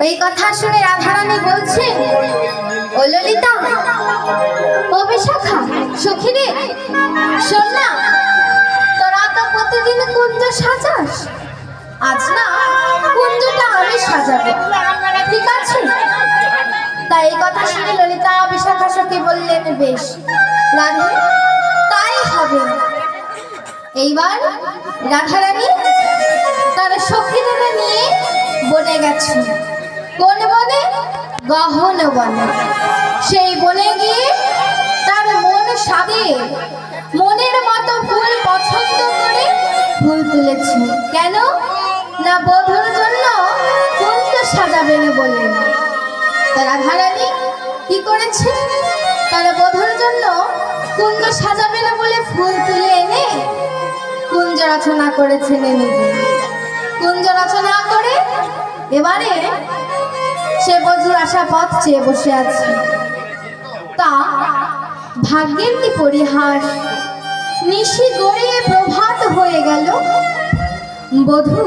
এই কথা শুনে রাধারানী বলছেন, ও ললিতা, ও বিশাখা, সখী রে, শোন না, তোরা তো প্রতিদিন কুঞ্জ সাজাস, আজ না কুঞ্জটা আমি সাজাবো, ঠিক আছে? তাই এই কথা শুনে ললিতা বিশাখা সখী বললেন, বেশ রাধে, তাই হবে। এইবার রাধারানী তার সখীদের নিয়ে বনে গেছে। কোন বনে? গহন বনে। সেই বনে গিয়ে তার মন সাধে মনের মতো ফুল পছন্দ করে ফুল তুলেছে। কেন না বধূর জন্য কুঞ্জ সাজাবেন বলে। রাধারানী কি করেছে? তারা বধূর জন্য কুঞ্জ সাজাবেন বলে ফুল তুলে এনে কুঞ্জ রচনা করেছেন নিজে। কুঞ্জ রচনা করে এবারে সে বধূর আশা পথ চেয়ে বসে আছে। তা ভাগ্যের কি পরিহাস, নিশি গড়িয়ে প্রভাত হয়ে গেল, বধূ